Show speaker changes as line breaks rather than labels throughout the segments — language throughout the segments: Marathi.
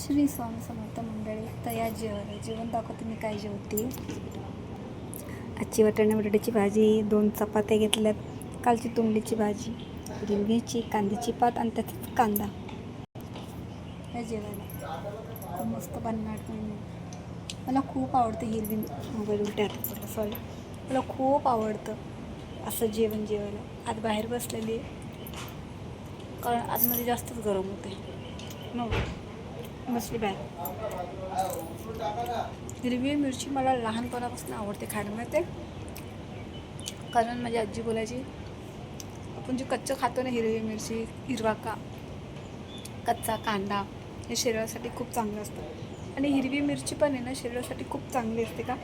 श्री स्वामी समर्थ मंडळी. तर या जेवण दाखवते मी काय जेवते. आजची वाटाणा बटाट्याची भाजी, 2 चपात्या घेतल्यात, कालची तोंडलीची भाजी, हिरव्याची कांद्याची पात आणि त्याच्यात कांदा. या जेवायला खूप मस्त बनणार. मला खूप आवडतं हिरवी मोबाईल उलट्या हातात सॉरी मला खूप आवडतं असं जेवण जेवायला. आज बाहेर बसलेली आहे कारण आतमध्ये जास्तच गरम होते. नो बसली बाहेर. हिरवी मिरची मला लहानपणापासून आवडते खायला माहिती आहे. कारण माझी आजी बोलायची, आपण जे कच्चं खातो ना हिरवी मिरची, कच्चा कांदा हे शरीरासाठी खूप चांगलं असतं. आणि हिरवी मिरची पण आहे ना शरीरासाठी खूप चांगली असते. का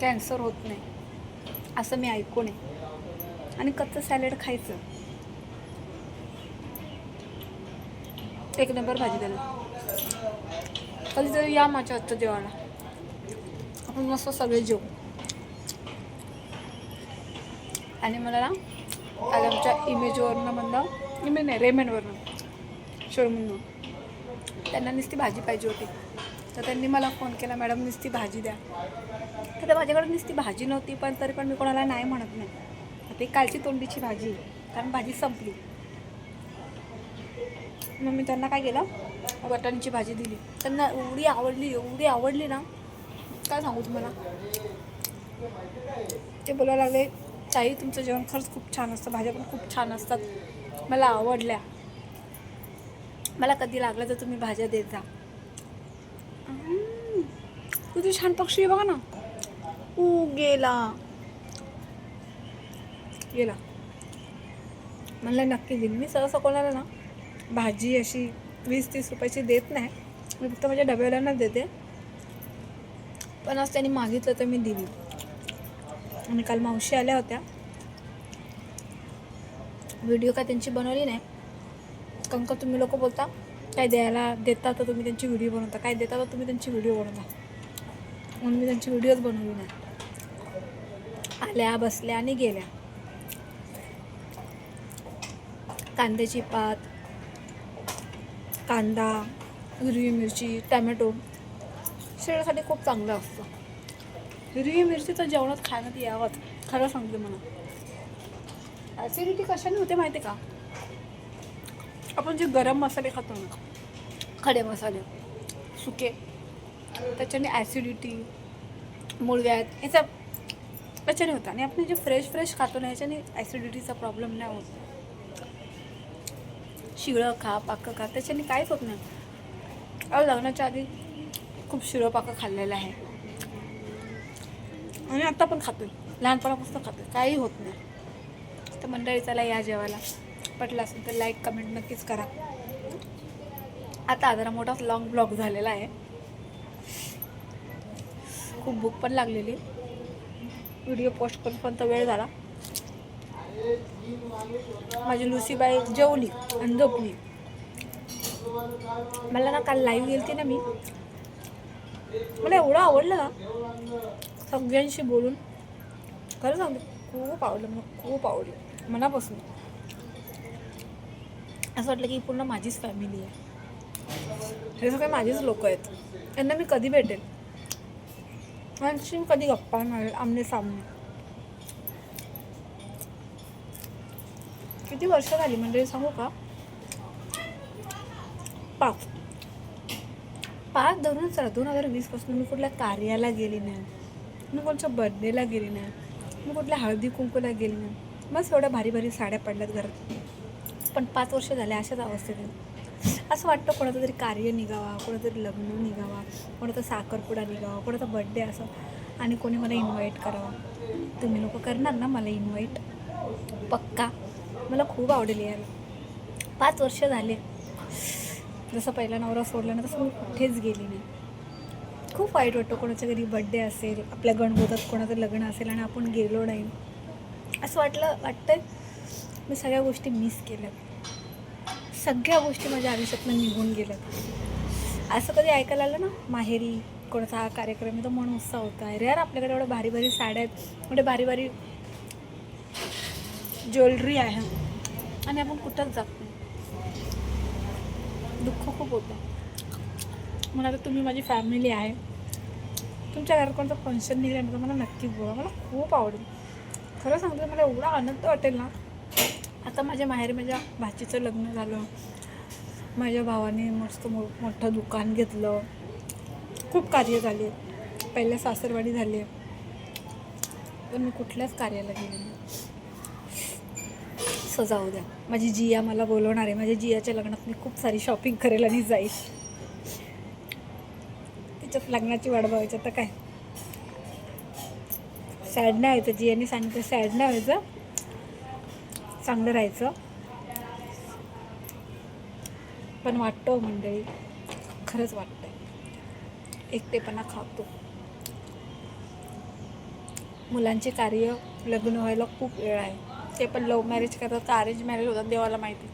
कॅन्सर होत नाही असं मी ऐकून आहे. आणि कच्चं सॅलड खायचं, एक नंबर भाजी त्याला. कधीतरी या माझ्या हातचं जेवायला, आपण मस्त सगळे जेवू. आणि मला ना आज आमच्या इमेजवरनं म्हणलं, इमेज नाही रेमेंडवरनं शोरूमवरून त्यांना नुसती भाजी पाहिजे होती. तर त्यांनी मला फोन केला, मॅडम नुसती भाजी द्या. तर माझ्याकडे नुसती भाजी नव्हती, पण तरी पण मी कोणाला नाही म्हणत नाही. ते कालची तोंडीची भाजी, कारण भाजी संपली. मग मी त्यांना काय केलं, वाटाण्याची भाजी दिली. त्यांना एवढी आवडली ना, काय सांगू तुम्हाला. ते बोलायला लागले, ताई तुमचं जेवण खरंच खूप छान असतं, भाज्या पण खूप छान असतात, मला आवडल्या, मला कधी लागलं तर तुम्ही भाज्या देत जा. किती छान पक्षी आहे बघा ना. गेला मला नक्की देईन. मी सहसा कोणाला ना भाजी अशी 20-30 रुपयाची देत नाही, मी फक्त माझ्या डब्यावाल्यांनाच देते. पण आज त्यांनी मागितलं तर मी दिली. आणि काल मावशी आल्या होत्या, व्हिडिओ काय त्यांची बनवली नाही. कारण का तुम्ही लोक बोलता काय द्यायला देता तर तुम्ही त्यांची व्हिडिओ बनवता, काय देता तर तुम्ही त्यांची व्हिडिओ बनवता, म्हणून मी त्यांची व्हिडिओच बनवली नाही. आल्या, बसल्या आणि गेल्या. कांद्याची पात, कांदा, हिरवी मिरची, टॅमॅटो शरीरासाठी खूप चांगलं असतं. हिरवी मिरची तर जेवणात खाण्यात यावंच, खरं सांगते. मला ॲसिडिटी कशाने होते माहिती का. आपण जे गरम मसाले खातो ना, खडे मसाले सुके, त्याच्याने ॲसिडिटी, मूळव्याध याच्याने होतं. आणि आपण जे फ्रेश खातो ना, याच्याने ॲसिडिटीचा प्रॉब्लेम नाही होत. शिळं खा, पाकं खा, त्याच्याने काहीच होत नाही. लग्नाच्या आधी खूप शिळं पाकं खाल्लेलं आहे आणि आता पण खातोय, लहानपणापासून खातोय, काही होत नाही. तर मंडळी चला या जेवायला. पटलं असेल तर लाईक कमेंट नक्कीच करा. आता जरा मोठाच लॉंग ब्लॉग झालेला आहे, खूप भूक पण लागलेली. व्हिडिओ पोस्ट करूपर्यंत वेळ झाला. माझी लुसीबाई जेवली आणि झोपली. मला ना काल लाईव्ह गेलती ना मी, मला एवढं आवडलं ना सगळ्यांशी बोलून, खरं सांगते खूप आवडलं मला, खूप आवडलं मनापासून. असं वाटलं की पूर्ण माझीच फॅमिली आहे, हे सगळे माझेच लोक आहेत. यांना मी कधी भेटेल, यांची कधी गप्पा मारेल आमने सामने. किती वर्ष झाली म्हणजे सांगू का, 5 धरून चला. 2020 मी कुठल्या कार्याला गेली नाही, मी कोणच्या बर्थडेला गेली नाही, मी कुठल्या हळदी कुंकूला गेली नाही. बस एवढ्या भारी साड्या पडल्यात घरात, पण 5 वर्ष झाले अशाच अवस्थेत. असं वाटतं कोणाचं तरी कार्य निघावा, कोणातरी लग्न निघावा, कोणाचा साखरपुडा निघावा, कोणाचा बर्थडे असं, आणि कोणी मला इन्व्हाइट करावा. तुम्ही लोक करणार ना मला इन्व्हाइट, पक्का. मला खूप आवडेल यार. 5 वर्ष झाले. जसं पहिला नवरा सोडला ना, तसं मी कुठेच गेली नाही. खूप वाईट वाटतं कोणाच्या घरी बड्डे असेल, आपल्या गणगोतात कोणाचं लग्न असेल आणि आपण गेलो नाही. असं वाटतंय मी सगळ्या गोष्टी मिस केल्यात, सगळ्या गोष्टी माझ्या आयुष्यातून निघून गेल्यात. असं कधी ऐकायला आलं ना, माहेरी कोणाचा हा कार्यक्रम आहे तर मन उत्साह होता. अरे यार आपल्याकडे एवढं भारी साड्या आहेत, एवढे भारी ज्वेलरी आहे, आणि आपण कुठंच जात नाही. दुःख खूप होतं. मला आता तुम्ही माझी फॅमिली आहे. तुमच्या घरात कोणतं फंक्शन निघालं तर मला नक्की बोला, मला खूप आवडेल. खरं सांगते मला एवढा आनंद वाटेल ना. आता माझ्या माहेरी माझ्या भाचीचं लग्न झालं, माझ्या भावाने मस्त मोठं दुकान घेतलं, खूप कार्य झाले, पहिल्या सासरवाडी झाले, पण मी कुठल्याच कार्याला गेले नाही. असं जाऊ द्या, माझी जिया मला बोलवणार आहे. माझ्या जियाच्या लग्नात मी खूप सारी शॉपिंग करेल आणि जाईल. तिच्यात लग्नाची वाट बघायची तर काय. सॅड नाही व्हायचं, जियाने सांगितलं सॅड नाही व्हायचं, चांगलं राहायचं. पण वाटतं मंडळी, खरंच वाटतंय, एकटेपणा खातो. मुलांचे कार्य, लग्न व्हायला खूप वेळ आहे. ते पण लव्ह मॅरेज करतात का अरेंज मॅरेज होतात देवाला माहिती.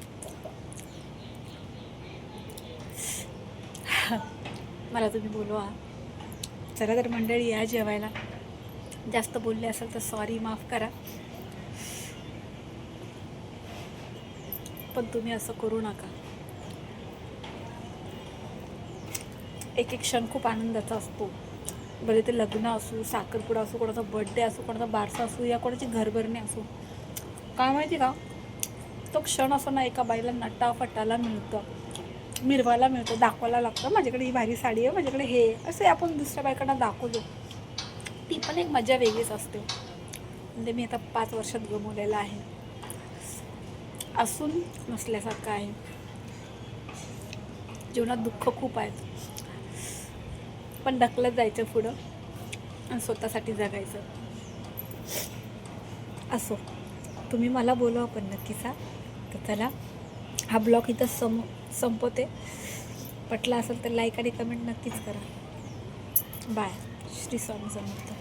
मला तुम्ही बोलवा. चला तर मंडळी, या जेवायला. जास्त बोलले असेल तर सॉरी, माफ करा. पण तुम्ही असं करू नका. एक एक क्षण खूप आनंदाचा असतो. भले ते लग्न असो, साखरपुडा असो, कोणाचा बर्थडे असो, कोणाचा बारसा असो, या कोणाची घरभरणी असो. काय माहिती का, तो क्षण असो ना, एका बाईला नटाफटाला मिळतं, मिरवायला मिळतं, दाखवायला लागतं. माझ्याकडे ही भारी साडी आहे, माझ्याकडे हे असे आपण दुसऱ्या बायकांना दाखवतो. ती पण एक मजा वेगळीच असते. म्हणजे मी आता 5 वर्षात गमवलेलं आहे. असून नसल्यासारखं आहे. जीवनात दुःख खूप आहेत, पण ढकलत जायचं पुढं आणि स्वतःसाठी जगायचं. असो, तुम्ही मला बोलवा पण नक्कीच. तर चला, हा ब्लॉग इथं संपवते. पटला असेल तर लाईक आणि कमेंट नक्कीच करा. बाय. श्री स्वामी समर्थ.